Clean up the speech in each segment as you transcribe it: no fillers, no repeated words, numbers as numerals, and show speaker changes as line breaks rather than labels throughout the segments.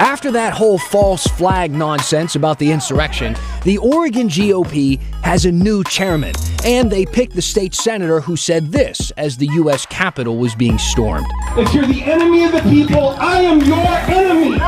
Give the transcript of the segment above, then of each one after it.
After that whole false flag nonsense about the insurrection, the Oregon GOP has a new chairman, and they picked the state senator who said this as the U.S. Capitol was being stormed.
If you're the enemy of the people, I am your enemy!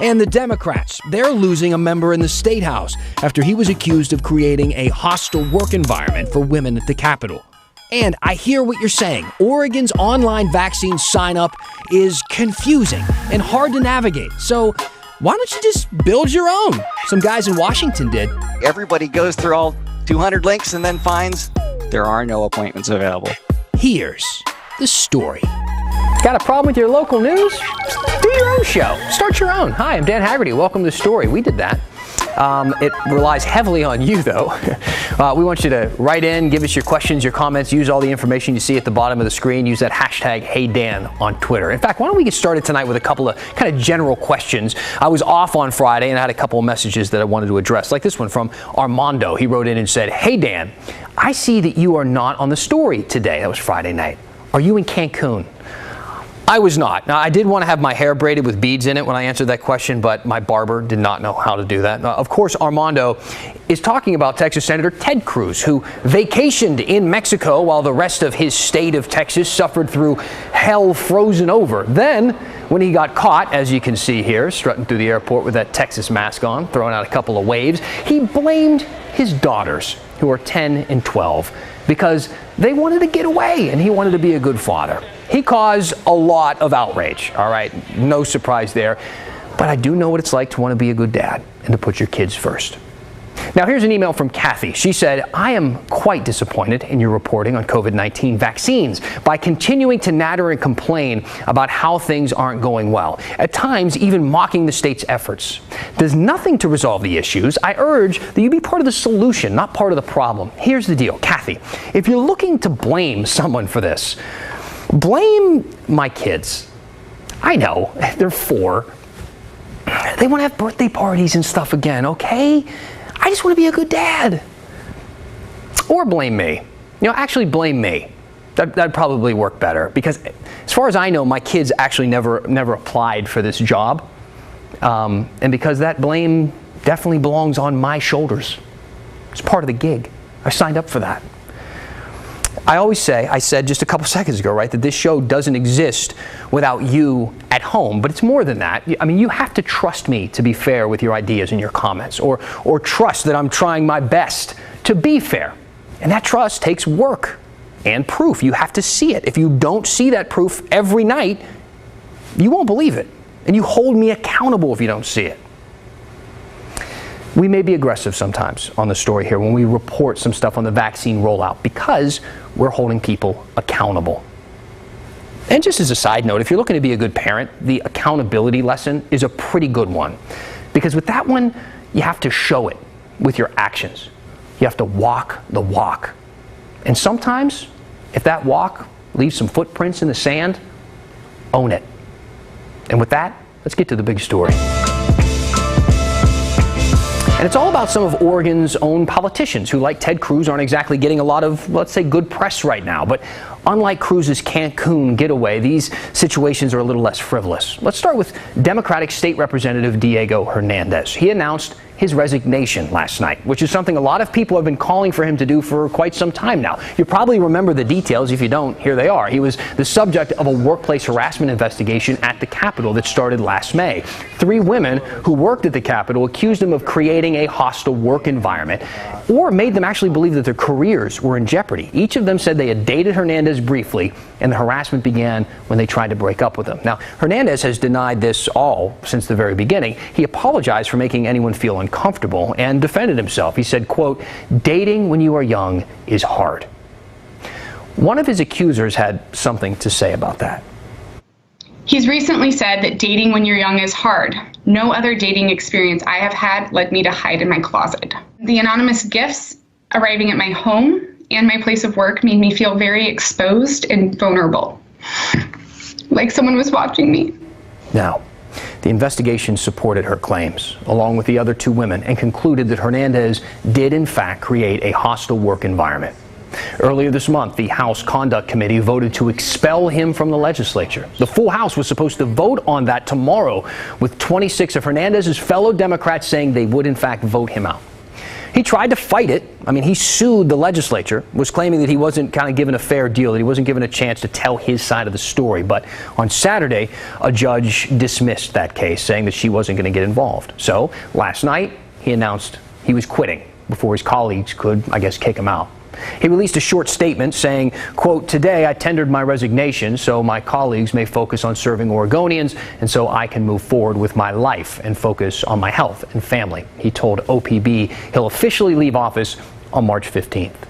And the Democrats, they're losing a member in the State House after he was accused of creating a hostile work environment for women at the Capitol. And I hear what you're saying. Oregon's online vaccine sign-up is confusing and hard to navigate. So why don't you just build your own? Some guys in Washington did.
Everybody goes through all 200 links and then finds there are no appointments available.
Here's the story.
Got a problem with your local news? Do your own show. Start your own. Hi, I'm Dan Haggerty. Welcome to The Story. We did that. It relies heavily on you, though. We want you to write in, give us your questions, your comments, use all the information you see at the bottom of the screen. Use that hashtag HeyDan on Twitter. In fact, why don't we get started tonight with a couple of kind of general questions. I was off on Friday and I had a couple of messages that I wanted to address, like this one from Armando. He wrote in and said, "Hey, Dan, I see that you are not on The Story today." That was Friday night. Are you in Cancun? I was not. Now, I did want to have my hair braided with beads in it when I answered that question, but my barber did not know how to do that. Of course, Armando is talking about Texas Senator Ted Cruz, who vacationed in Mexico while the rest of his state of Texas suffered through hell frozen over. Then, when he got caught, as you can see here, strutting through the airport with that Texas mask on, throwing out a couple of waves, he blamed his daughters, who are 10 and 12, because they wanted to get away and he wanted to be a good father. He caused a lot of outrage, all right? No surprise there. But I do know what it's like to want to be a good dad and to put your kids first. Now, here's an email from Kathy. She said, "I am quite disappointed in your reporting on COVID-19 vaccines by continuing to natter and complain about how things aren't going well, at times even mocking the state's efforts. There's nothing to resolve the issues. I urge that you be part of the solution, not part of the problem." Here's the deal, Kathy. If you're looking to blame someone for this, blame my kids. I know, they're 4. They want to have birthday parties and stuff again, okay? I just want to be a good dad. Or blame me. Actually blame me. That'd probably work better, because as far as I know, my kids actually never applied for this job. And because that blame definitely belongs on my shoulders. It's part of the gig. I signed up for that. I said just a couple seconds ago, right, that this show doesn't exist without you at home. But it's more than that. I mean, you have to trust me to be fair with your ideas and your comments, or trust that I'm trying my best to be fair. And that trust takes work and proof. You have to see it. If you don't see that proof every night, you won't believe it. And you hold me accountable if you don't see it. We may be aggressive sometimes on The Story here when we report some stuff on the vaccine rollout, because we're holding people accountable. And just as a side note, if you're looking to be a good parent, the accountability lesson is a pretty good one. Because with that one, you have to show it with your actions. You have to walk the walk. And sometimes, if that walk leaves some footprints in the sand, own it. And with that, let's get to the big story. And it's all about some of Oregon's own politicians who, like Ted Cruz, aren't exactly getting a lot of, let's say, good press right now. But unlike Cruz's Cancun getaway, these situations are a little less frivolous. Let's start with Democratic State Representative Diego Hernandez. He announced his resignation last night, which is something a lot of people have been calling for him to do for quite some time now. You probably remember the details. If you don't, here they are. He was the subject of a workplace harassment investigation at the Capitol that started last May. 3 women who worked at the Capitol accused him of creating a hostile work environment, or made them actually believe that their careers were in jeopardy. Each of them said they had dated Hernandez briefly, and the harassment began when they tried to break up with him. Now, Hernandez has denied this all since the very beginning. He apologized for making anyone feel uncomfortable and defended himself. He said, quote, "Dating when you are young is hard." One of his accusers had something to say about that.
He's recently said that dating when you're young is hard. No other dating experience I have had led me to hide in my closet. The anonymous gifts arriving at my home and my place of work made me feel very exposed and vulnerable, like someone was watching me.
Now, the investigation supported her claims, along with the other 2 women, and concluded that Hernandez did in fact create a hostile work environment. Earlier this month, the House Conduct Committee voted to expel him from the legislature. The full House was supposed to vote on that tomorrow, with 26 of Hernandez's fellow Democrats saying they would in fact vote him out. He tried to fight it. I mean, he sued the legislature, was claiming that he wasn't kind of given a fair deal, that he wasn't given a chance to tell his side of the story. But on Saturday, a judge dismissed that case, saying that she wasn't going to get involved. So last night, he announced he was quitting before his colleagues could, I guess, kick him out. He released a short statement saying, quote, "Today I tendered my resignation so my colleagues may focus on serving Oregonians and so I can move forward with my life and focus on my health and family." He told OPB he'll officially leave office on March 15th.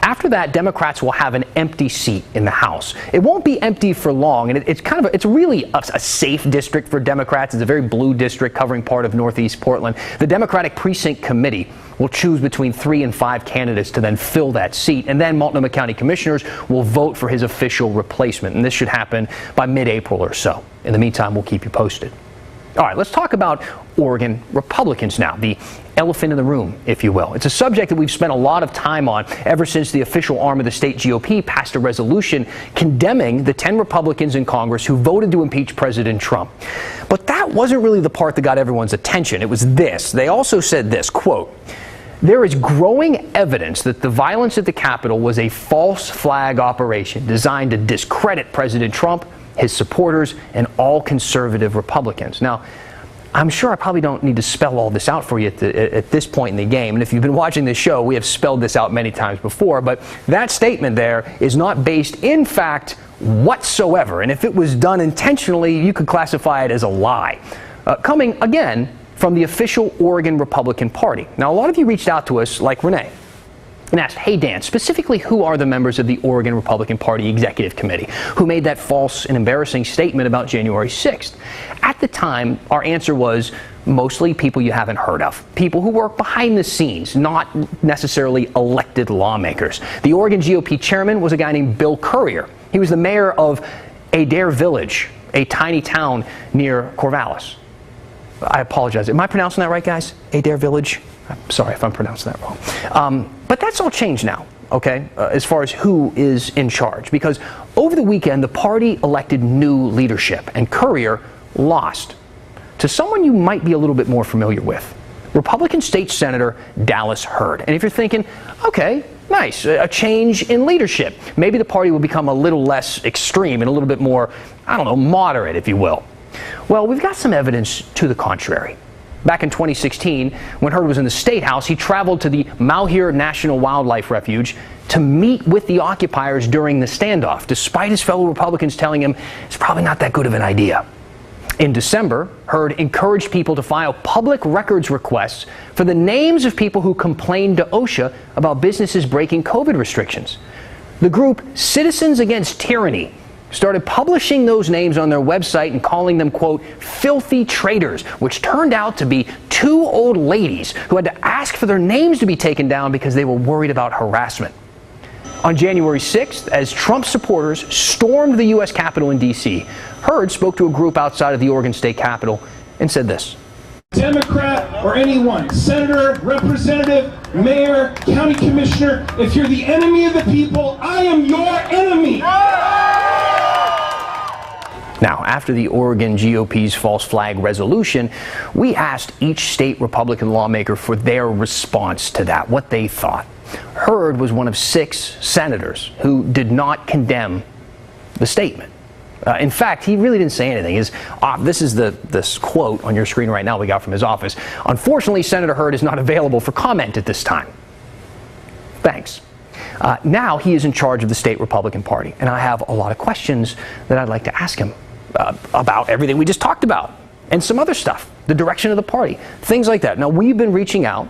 After that, Democrats will have an empty seat in the House. It won't be empty for long, and it's really a safe district for Democrats. It's a very blue district covering part of Northeast Portland. The Democratic Precinct Committee will choose between 3 and 5 candidates to then fill that seat, and then Multnomah County Commissioners will vote for his official replacement, and this should happen by mid-April or so. In the meantime, we'll keep you posted. All right, let's talk about Oregon Republicans now, the elephant in the room, if you will. It's a subject that we've spent a lot of time on ever since the official arm of the state GOP passed a resolution condemning the 10 Republicans in Congress who voted to impeach President Trump. But that wasn't really the part that got everyone's attention. It was this. They also said this, quote, "There is growing evidence that the violence at the Capitol was a false flag operation designed to discredit President Trump, his supporters, and all conservative Republicans." Now, I'm sure I probably don't need to spell all this out for you at this point in the game. And if you've been watching this show, we have spelled this out many times before. But that statement there is not based in fact whatsoever. And if it was done intentionally, you could classify it as a lie. Coming, again, from the official Oregon Republican Party. Now, a lot of you reached out to us, like Renee, and asked, "Hey, Dan, specifically who are the members of the Oregon Republican Party Executive Committee who made that false and embarrassing statement about January 6th? At the time, our answer was mostly people you haven't heard of, people who work behind the scenes, not necessarily elected lawmakers. The Oregon GOP chairman was a guy named Bill Currier. He was the mayor of Adair Village, a tiny town near Corvallis. I apologize. Am I pronouncing that right, guys? Adair Village? I'm sorry if I'm pronouncing that wrong. But that's all changed now, okay, as far as who is in charge. Because over the weekend, the party elected new leadership, and Currier lost to someone you might be a little bit more familiar with, Republican State Senator Dallas Hurd. And if you're thinking, okay, nice, a change in leadership, maybe the party will become a little less extreme and a little bit more, I don't know, moderate, if you will. Well, we've got some evidence to the contrary. Back in 2016, when Hurd was in the State House, he traveled to the Malheur National Wildlife Refuge to meet with the occupiers during the standoff, despite his fellow Republicans telling him it's probably not that good of an idea. In December, Hurd encouraged people to file public records requests for the names of people who complained to OSHA about businesses breaking COVID restrictions. The group Citizens Against Tyranny started publishing those names on their website and calling them, quote, filthy traitors, which turned out to be 2 old ladies who had to ask for their names to be taken down because they were worried about harassment. On January 6th, as Trump supporters stormed the U.S. Capitol in D.C., Hurd spoke to a group outside of the Oregon State Capitol and said this.
Democrat or anyone, senator, representative, mayor, county commissioner, if you're the enemy of the people, I am your enemy.
Now, after the Oregon GOP's false flag resolution, we asked each state Republican lawmaker for their response to that, what they thought. Hurd was one of 6 senators who did not condemn the statement. In fact, he really didn't say anything. This is this quote on your screen right now we got from his office. "Unfortunately, Senator Hurd is not available for comment at this time. Thanks." Now he is in charge of the state Republican Party, and I have a lot of questions that I'd like to ask him about everything we just talked about and some other stuff, the direction of the party, things like that. Now, we've been reaching out.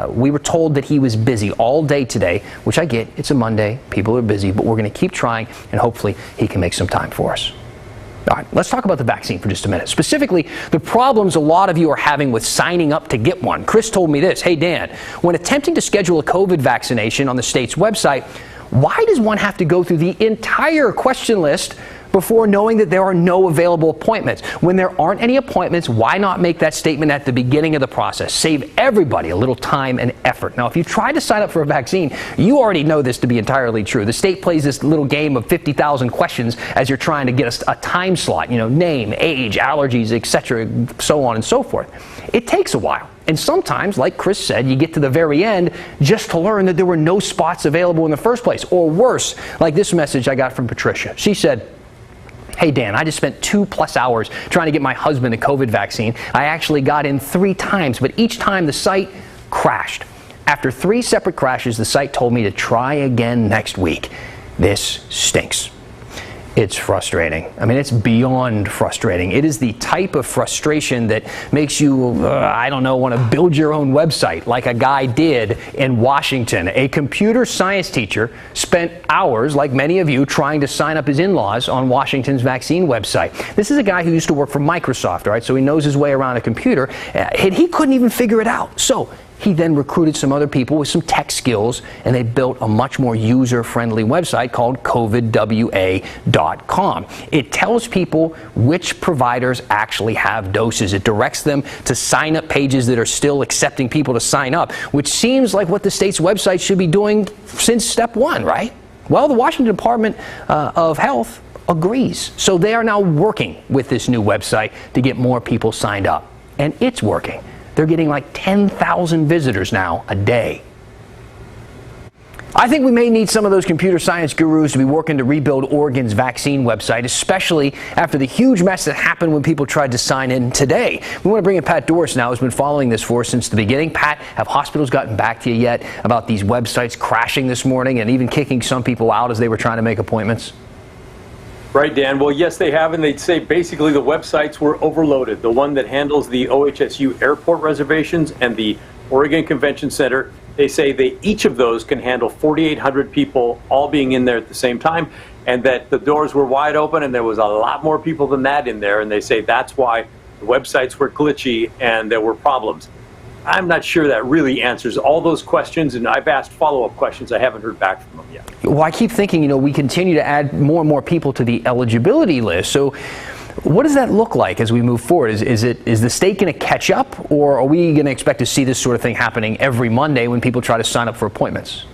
We were told that he was busy all day today, which I get. It's a Monday. People are busy, but we're going to keep trying, and hopefully he can make some time for us. All right, let's talk about the vaccine for just a minute. Specifically, the problems a lot of you are having with signing up to get one. Chris told me this. "Hey, Dan, when attempting to schedule a COVID vaccination on the state's website, why does one have to go through the entire question list before knowing that there are no available appointments. When there aren't any appointments, why not make that statement at the beginning of the process? Save everybody a little time and effort. Now, if you try to sign up for a vaccine, you already know this to be entirely true. The state plays this little game of 50,000 questions as you're trying to get a time slot, name, age, allergies, etc., so on and so forth. It takes a while. And sometimes, like Chris said, you get to the very end just to learn that there were no spots available in the first place. Or worse, like this message I got from Patricia. She said, "Hey Dan, I just spent 2+ hours trying to get my husband a COVID vaccine. I actually got in 3 times, but each time the site crashed. After 3 separate crashes, the site told me to try again next week. This stinks." It's frustrating. I mean, it's beyond frustrating. It is the type of frustration that makes you, want to build your own website like a guy did in Washington. A computer science teacher spent hours, like many of you, trying to sign up his in-laws on Washington's vaccine website. This is a guy who used to work for Microsoft, all right, so he knows his way around a computer, and he couldn't even figure it out. So he then recruited some other people with some tech skills, and they built a much more user-friendly website called covidwa.com. It tells people which providers actually have doses. It directs them to sign-up pages that are still accepting people to sign up, which seems like what the state's website should be doing since step 1, right? Well, the Washington Department of Health agrees. So they are now working with this new website to get more people signed up. And it's working. They're getting like 10,000 visitors now a day. I think we may need some of those computer science gurus to be working to rebuild Oregon's vaccine website, especially after the huge mess that happened when people tried to sign in today. We want to bring in Pat Doris now, who's been following this for us since the beginning. Pat, have hospitals gotten back to you yet about these websites crashing this morning and even kicking some people out as they were trying to make appointments?
Right, Dan. Well, yes, they have, and they'd say basically the websites were overloaded. The one that handles the OHSU airport reservations and the Oregon Convention Center, they say each of those can handle 4,800 people all being in there at the same time, and that the doors were wide open and there was a lot more people than that in there, and they say that's why the websites were glitchy and there were problems. I'm not sure that really answers all those questions, and I've asked follow-up questions. I haven't heard back from them yet.
Well, I keep thinking, we continue to add more and more people to the eligibility list. So what does that look like as we move forward? Is the state going to catch up, or are we going to expect to see this sort of thing happening every Monday when people try to sign up for appointments?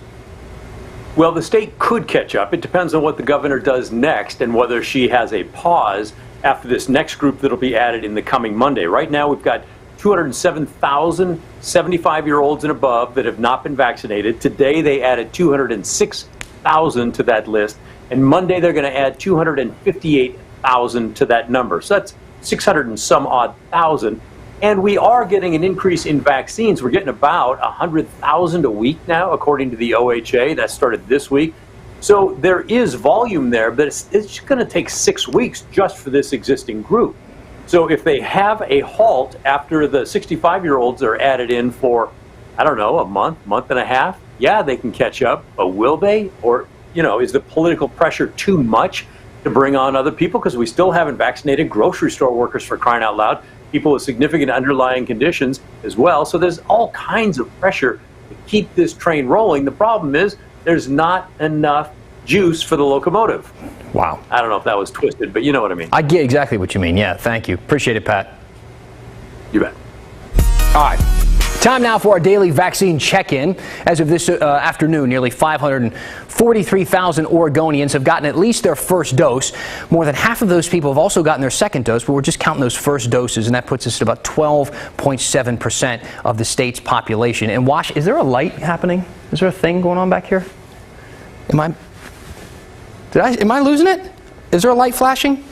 Well, the state could catch up. It depends on what the governor does next and whether she has a pause after this next group that'll be added in the coming Monday. Right now, we've got 207,000 75-year-olds and above that have not been vaccinated. Today, they added 206,000 to that list. And Monday, they're going to add 258,000 to that number. So that's 600 and some odd thousand. And we are getting an increase in vaccines. We're getting about 100,000 a week now, according to the OHA. That started this week. So there is volume there, but it's going to take 6 weeks just for this existing group. So if they have a halt after the 65-year-olds are added in for, I don't know, a month and a half, yeah, they can catch up. But will they? Or, is the political pressure too much to bring on other people? Because we still haven't vaccinated grocery store workers, for crying out loud, people with significant underlying conditions as well. So there's all kinds of pressure to keep this train rolling. The problem is there's not enough juice for the locomotive.
Wow.
I don't know if that was twisted, but you know what I mean.
I get exactly what you mean. Yeah, thank you. Appreciate it, Pat.
You bet.
All right. Time now for our daily vaccine check-in. As of this afternoon, nearly 543,000 Oregonians have gotten at least their first dose. More than half of those people have also gotten their second dose, but we're just counting those first doses, and that puts us at about 12.7% of the state's population. And is there a light happening? Is there a thing going on back here? Am I losing it? Is there a light flashing?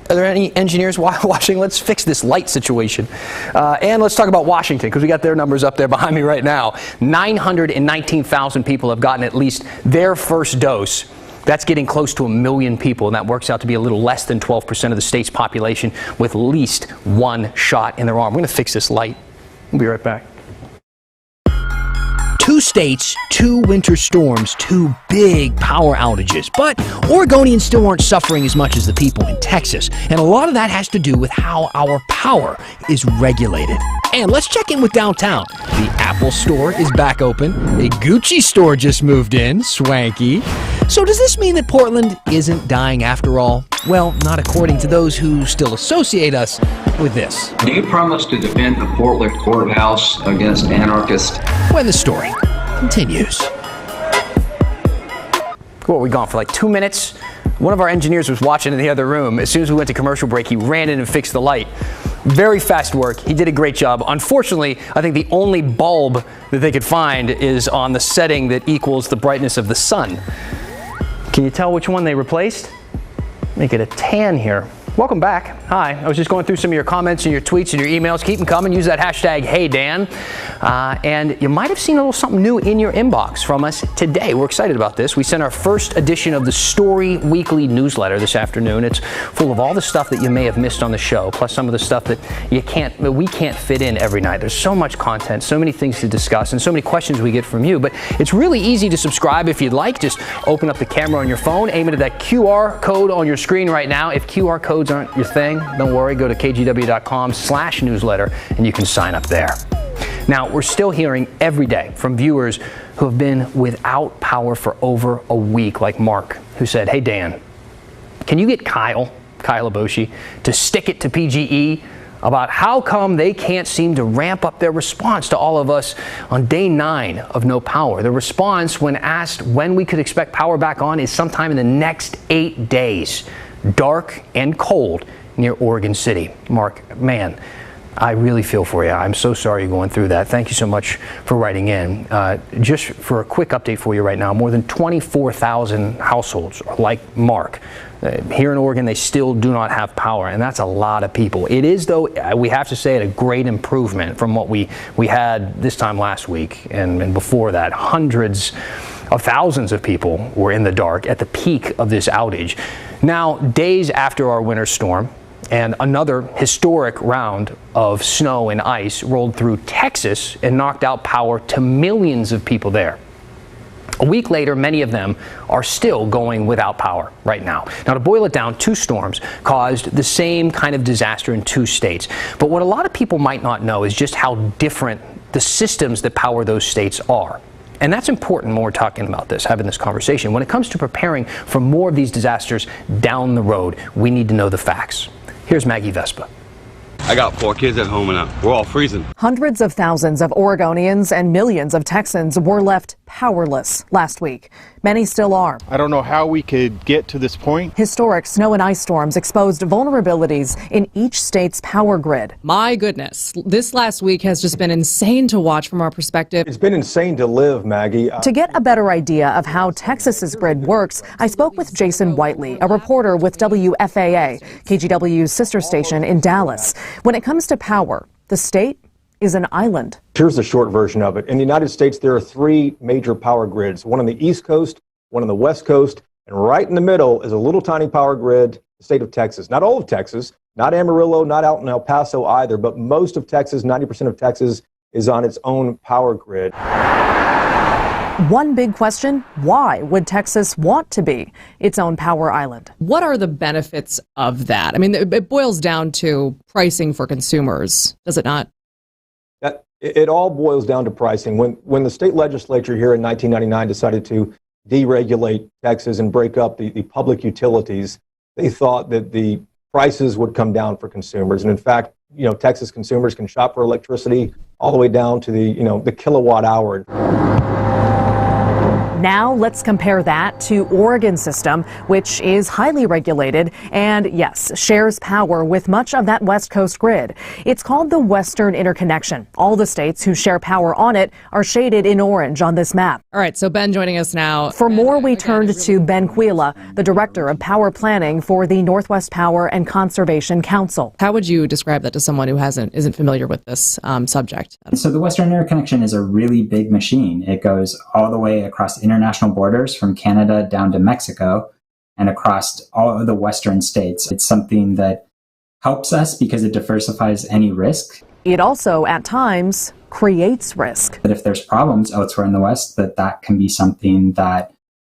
Are there any engineers watching? Let's fix this light situation. And let's talk about Washington, because we got their numbers up there behind me right now. 919,000 people have gotten at least their first dose. That's getting close to 1 million people, and that works out to be a little less than 12% of the state's population with at least one shot in their arm. We're going to fix this light. We'll be right back.
2 states, 2 winter storms, 2 big power outages. But Oregonians still aren't suffering as much as the people in Texas. And a lot of that has to do with how our power is regulated. And let's check in with downtown. The Apple store is back open. A Gucci store just moved in. Swanky. So does this mean that Portland isn't dying after all? Well, not according to those who still associate us with this.
Do you promise to defend the Portland courthouse against anarchists?
When the story continues.
Cool, we gone for like 2 minutes. One of our engineers was watching in the other room. As soon as we went to commercial break, he ran in and fixed the light. Very fast work. He did a great job. Unfortunately, I think the only bulb that they could find is on the setting that equals the brightness of the sun. Can you tell which one they replaced? Make it a tan here. Welcome back. Hi. I was just going through some of your comments and your tweets and your emails. Keep them coming. Use that hashtag HeyDan. And you might have seen a little something new in your inbox from us today. We're excited about this. We sent our first edition of the Story Weekly newsletter this afternoon. It's full of all the stuff that you may have missed on the show, plus some of the stuff that we can't fit in every night. There's so much content, so many things to discuss, and so many questions we get from you. But it's really easy to subscribe if you'd like. Just open up the camera on your phone, aim it at that QR code on your screen right now. If QR codes aren't your thing, don't worry, go to kgw.com/newsletter and you can sign up there. Now, we're still hearing every day from viewers who have been without power for over a week, like Mark, who said, "Hey Dan, can you get Kyle Aboshi to stick it to PGE about how come they can't seem to ramp up their response to all of us on day 9 of no power?" The response, when asked when we could expect power back on, is sometime in the next 8 days. Dark and cold near Oregon City. Mark, man, I really feel for you. I'm so sorry you're going through that. Thank you so much for writing in. Just for a quick update for you right now, more than 24,000 households are like Mark. Here in Oregon, they still do not have power, and that's a lot of people. It is, though, we have to say, a great improvement from what we had this time last week and before that. Hundreds of thousands of people were in the dark at the peak of this outage. Now, days after our winter storm, and another historic round of snow and ice rolled through Texas and knocked out power to millions of people there. A week later, many of them are still going without power right now. Now, to boil it down, 2 storms caused the same kind of disaster in 2 states. But what a lot of people might not know is just how different the systems that power those states are. And that's important when we're talking about this, having this conversation. When it comes to preparing for more of these disasters down the road, we need to know the facts. Here's Maggie Vespa.
I got 4 kids at home and we're all freezing.
Hundreds of thousands of Oregonians and millions of Texans were left powerless last week. Many still are.
I don't know how we could get to this point.
Historic snow and ice storms exposed vulnerabilities in each state's power grid.
My goodness, this last week has just been insane to watch from our perspective.
It's been insane to live, Maggie.
To get a better idea of how Texas's grid works, I spoke with Jason Whiteley, a reporter with WFAA, KGW's sister station in Dallas. When it comes to power, the state is an island.
Here's the short version of it. In the United States, there are 3 major power grids, one on the East Coast, one on the West Coast, and right in the middle is a little tiny power grid, the state of Texas. Not all of Texas, not Amarillo, not out in El Paso either, but most of Texas, 90% of Texas, is on its own power grid.
One big question, why would Texas want to be its own power island?
What are the benefits of that? I mean, it boils down to pricing for consumers, does it not?
It all boils down to pricing. When the state legislature here in 1999 decided to deregulate Texas and break up the public utilities, they thought that the prices would come down for consumers. And in fact, Texas consumers can shop for electricity all the way down to the kilowatt hour.
Now let's compare that to Oregon's system, which is highly regulated and, yes, shares power with much of that West Coast grid. It's called the Western Interconnection. All the states who share power on it are shaded in orange on this map.
All right, so Ben joining us now.
For more, we turned to Ben Quila, the Director of Power Planning for the Northwest Power and Conservation Council.
How would you describe that to someone who isn't familiar with this subject?
So the Western Interconnection is a really big machine. It goes all the way across international borders from Canada down to Mexico and across all of the Western states. It's something that helps us because it diversifies any risk.
It also, at times, creates risk.
But if there's problems elsewhere in the West, that can be something that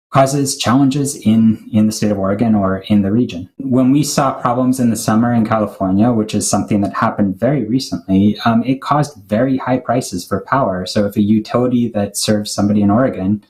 causes challenges in the state of Oregon or in the region. When we saw problems in the summer in California, which is something that happened very recently, it caused very high prices for power. So if a utility that serves somebody in Oregon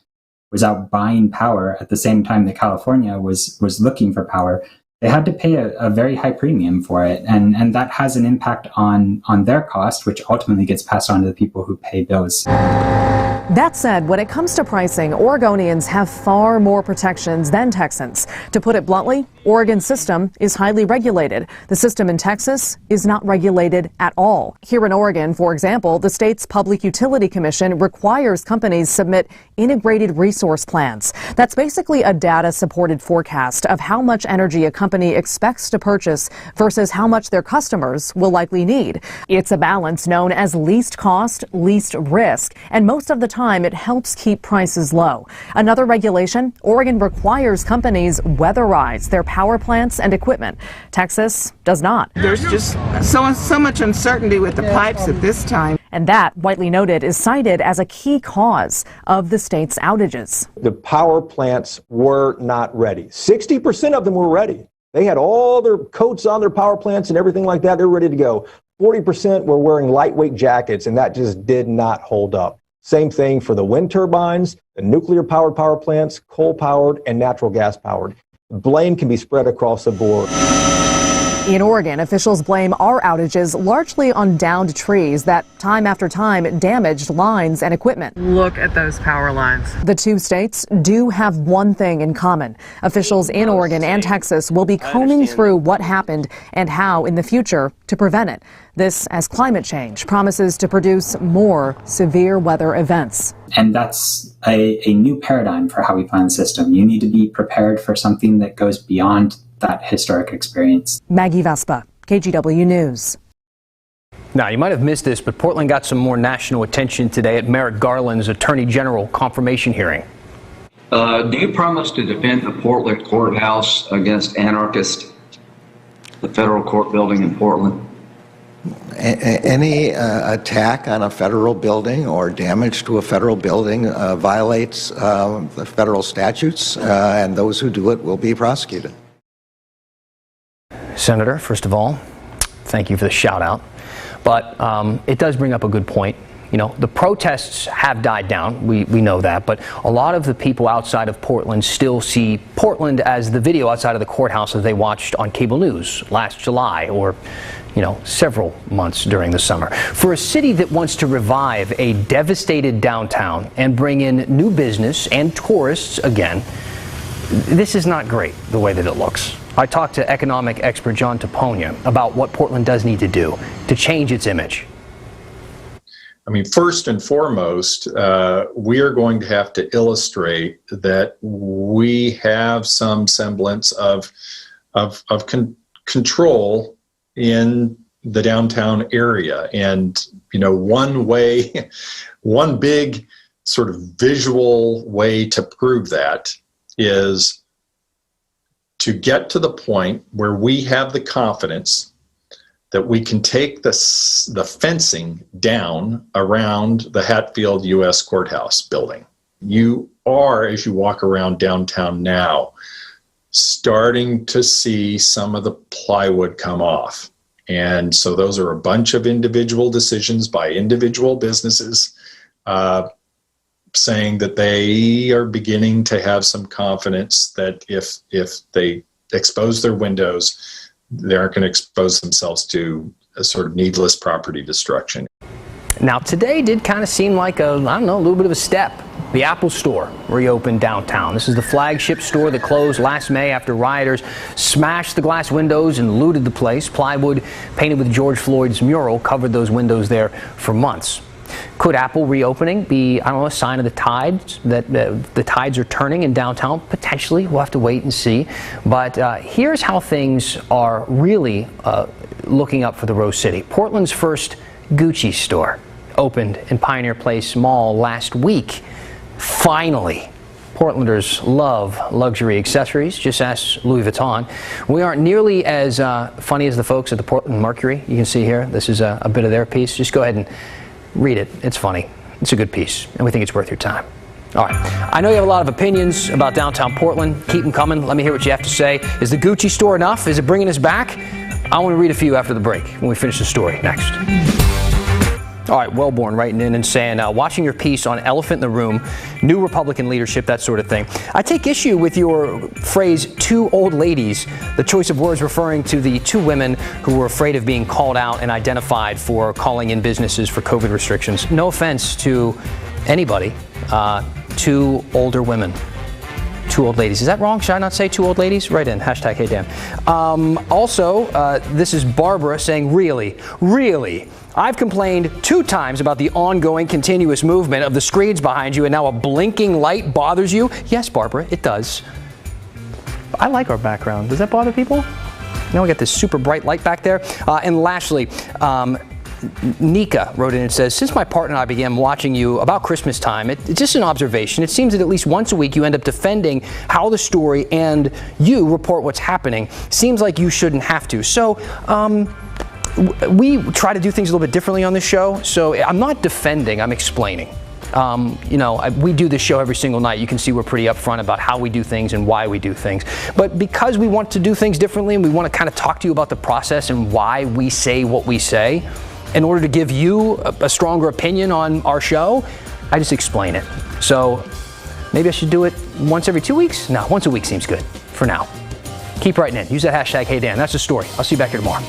was out buying power at the same time that California was looking for power, they had to pay a very high premium for it. And that has an impact on their cost, which ultimately gets passed on to the people who pay those.
That said, when it comes to pricing, Oregonians have far more protections than Texans. To put it bluntly, Oregon's system is highly regulated. The system in Texas is not regulated at all. Here in Oregon, for example, the state's Public Utility Commission requires companies submit integrated resource plans. That's basically a data-supported forecast of how much energy a company expects to purchase versus how much their customers will likely need. It's a balance known as least cost, least risk, and most of the time it helps keep prices low. Another regulation, Oregon requires companies weatherize their power plants and equipment. Texas does not.
There's just so much uncertainty with the pipes at this time.
And that, Whiteley noted, is cited as a key cause of the state's outages.
The power plants were not ready. 60% of them were ready. They had all their coats on their power plants and everything like that. They're ready to go. 40% were wearing lightweight jackets, and that just did not hold up. Same thing for the wind turbines, the nuclear-powered power plants, coal-powered, and natural gas-powered. Blame can be spread across the board.
In Oregon, officials blame our outages largely on downed trees that time after time damaged lines and equipment.
Look at those power lines.
The two states do have one thing in common. Officials in Oregon and Texas will be combing through what happened and how in the future to prevent it. This as climate change promises to produce more severe weather events.
And that's a new paradigm for how we plan the system. You need to be prepared for something that goes beyond that historic experience.
Maggie Vespa, KGW News.
Now, you might have missed this, but Portland got some more national attention today at Merrick Garland's Attorney General confirmation hearing.
Do you promise to defend the Portland courthouse against anarchists, the federal court building in Portland?
Any attack on a federal building or damage to a federal building violates the federal statutes, and those who do it will be prosecuted.
Senator, first of all, thank you for the shout out. But it does bring up a good point. You know, the protests have died down. We know that. But a lot of the people outside of Portland still see Portland as the video outside of the courthouse that they watched on cable news last July or, you know, several months during the summer. For a city that wants to revive a devastated downtown and bring in new business and tourists again, this is not great the way that it looks. I talked to economic expert John Taponia about what Portland does need to do to change its image.
I mean, first and foremost, we are going to have to illustrate that we have some semblance of control in the downtown area. And, you know, one big sort of visual way to prove that is to get to the point where we have the confidence that we can take the fencing down around the Hatfield U.S. Courthouse building. You are, as you walk around downtown now, starting to see some of the plywood come off. And so those are a bunch of individual decisions by individual businesses saying that they are beginning to have some confidence that if they expose their windows, they aren't going to expose themselves to a sort of needless property destruction.
Now, today did kind of seem like a little bit of a step. The Apple Store reopened downtown. This is the flagship store that closed last May after rioters smashed the glass windows and looted the place. Plywood painted with George Floyd's mural covered those windows there for months. Could Apple reopening be, a sign of the tides, that the tides are turning in downtown? Potentially. We'll have to wait and see. But here's how things are really looking up for the Rose City. Portland's first Gucci store opened in Pioneer Place Mall last week. Finally. Portlanders love luxury accessories. Just ask Louis Vuitton. We aren't nearly as funny as the folks at the Portland Mercury. You can see here, this is a bit of their piece. Just go ahead and read it. It's funny. It's a good piece, and we think it's worth your time. All right. I know you have a lot of opinions about downtown Portland. Keep them coming. Let me hear what you have to say. Is the Gucci store enough? Is it bringing us back? I want to read a few after the break when we finish the story next. All right, Wellborn writing in and saying, watching your piece on elephant in the room, new Republican leadership, that sort of thing. I take issue with your phrase, two old ladies, the choice of words referring to the two women who were afraid of being called out and identified for calling in businesses for COVID restrictions. No offense to anybody, two older women. Two old ladies. Is that wrong? Should I not say two old ladies? Write in, hashtag Hey Dan. This is Barbara saying, really? I've complained 2 times about the ongoing continuous movement of the screens behind you, and now a blinking light bothers you? Yes, Barbara, it does. I like our background. Does that bother people? Now we got this super bright light back there. And lastly, Nika wrote in and says, since my partner and I began watching you about Christmas time, it's just an observation. It seems that at least once a week you end up defending how the story and you report what's happening. Seems like you shouldn't have to. So we try to do things a little bit differently on this show. So I'm not defending, I'm explaining. We do this show every single night. You can see we're pretty upfront about how we do things and why we do things. But because we want to do things differently and we want to kind of talk to you about the process and why we say what we say, in order to give you a stronger opinion on our show, I just explain it. So maybe I should do it once every 2 weeks? No, once a week seems good for now. Keep writing in. Use that hashtag Hey Dan. That's the story. I'll see you back here tomorrow.